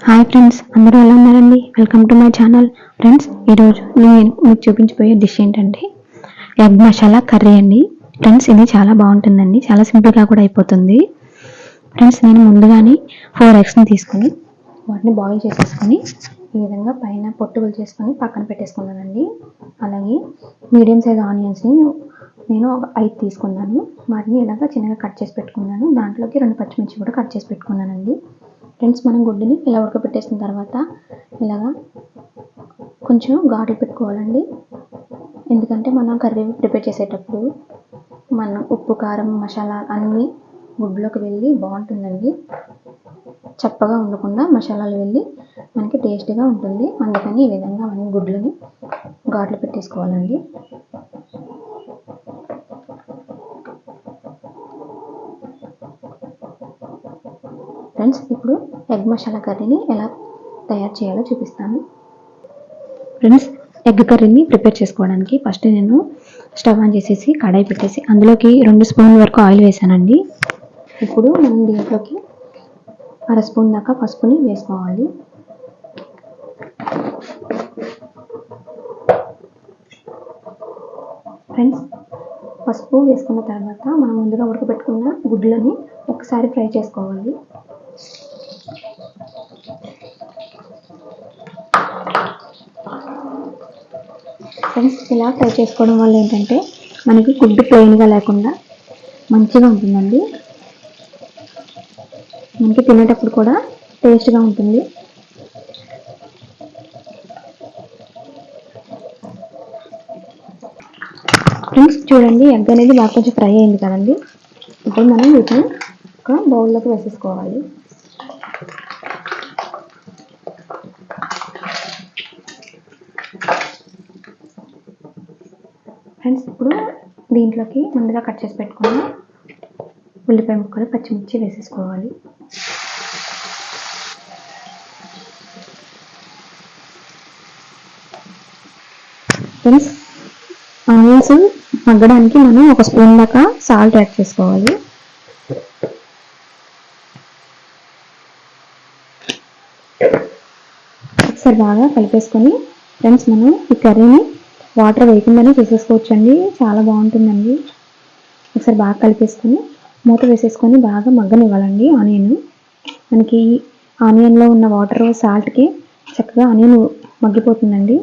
Hi friends, అందరూ ఎలా ఉన్నారండి? Welcome to my channel. Friends, ఈరోజు నేను మీకు చూపించబోయే డిష్ ఏంటంటే ఎగ్ మసాలా కర్రీ అండి. ఫ్రెండ్స్, ఇది చాలా బాగుంటుందండి, చాలా సింపుల్గా కూడా అయిపోతుంది. ఫ్రెండ్స్, నేను ముందుగానే 4 ఎగ్స్ని తీసుకొని వాటిని బాయిల్ చేసేసుకొని ఈ విధంగా పైన పొట్టు చేసుకొని పక్కన పెట్టేసుకున్నానండి. అలాగే మీడియం సైజ్ ఆనియన్స్ని నేను ఒక 5 తీసుకున్నాను. వాటిని ఇలాగ చిన్నగా కట్ చేసి పెట్టుకున్నాను. దాంట్లోకి 2 పచ్చిమిర్చి కూడా కట్ చేసి పెట్టుకున్నానండి. ఫ్రెండ్స్, మనం గుడ్డుని ఇలా ఉడకబెట్టేసిన తర్వాత ఇలాగా కొంచెం ఘాట్లు పెట్టుకోవాలండి. ఎందుకంటే మనం కర్రీ ప్రిపేర్ చేసేటప్పుడు మనం ఉప్పు, కారం, మసాలా అన్నీ గుడ్లోకి వెళ్ళి బాగుంటుందండి. చప్పగా ఉండకుండా మసాలాలు వెళ్ళి మనకి టేస్టీగా ఉంటుంది. అందుకని ఈ విధంగా మనం గుడ్లని ఘాట్లు పెట్టేసుకోవాలండి. ఫ్రెండ్స్, ఇప్పుడు ఎగ్ మసాలా కర్రీని ఎలా తయారు చేయాలో చూపిస్తాను. ఫ్రెండ్స్, ఎగ్ కర్రీని ప్రిపేర్ చేసుకోవడానికి ఫస్ట్ నేను స్టవ్ ఆన్ చేసేసి కడాయి పెట్టేసి అందులోకి 2 స్పూన్ల వరకు ఆయిల్ వేసానండి. ఇప్పుడు మనం దీంట్లోకి 1/2 స్పూన్ దాకా పసుపుని వేసుకోవాలి. ఫ్రెండ్స్, పసుపు వేసుకున్న తర్వాత మనం ముందుగా ఉడకబెట్టుకున్న గుడ్లని ఒకసారి ఫ్రై చేసుకోవాలి. ఫ్రెండ్స్, ఇలా ఫ్రై చేసుకోవడం వల్ల ఏంటంటే మనకి గుడ్డు ప్లెయిన్గా లేకుండా మంచిగా ఉంటుందండి. మనకి తినేటప్పుడు కూడా టేస్ట్గా ఉంటుంది. ఫ్రెండ్స్, చూడండి, ఎగ్ అనేది బాగా కొంచెం ఫ్రై అయింది కదండి. ఇప్పుడు మనం వీటిని ఒక బౌల్లోకి వేసేసుకోవాలి. ఫ్రెండ్స్, ఇప్పుడు దీంట్లోకి ముందుగా కట్ చేసి పెట్టుకున్న ఉల్లిపాయ ముక్కలు, పచ్చిమిర్చి వేసేసుకోవాలి. ఫ్రెండ్స్, ఆనియన్స్ మగ్గడానికి మనం 1 స్పూన్ దాకా సాల్ట్ యాడ్ చేసుకోవాలి. ఒకసారి బాగా కలిపేసుకొని ఫ్రెండ్స్, మనం ఈ కర్రీని వాటర్ వేయకుండానే చేసేసుకోవచ్చండి. చాలా బాగుంటుందండి. ఒకసారి బాగా కలిపేసుకొని మూత వేసేసుకొని బాగా మగ్గనివ్వాలండి ఆనియన్. మనకి ఆనియన్లో ఉన్న వాటర్ సాల్ట్కి చక్కగా ఆనియన్ మగ్గిపోతుందండి.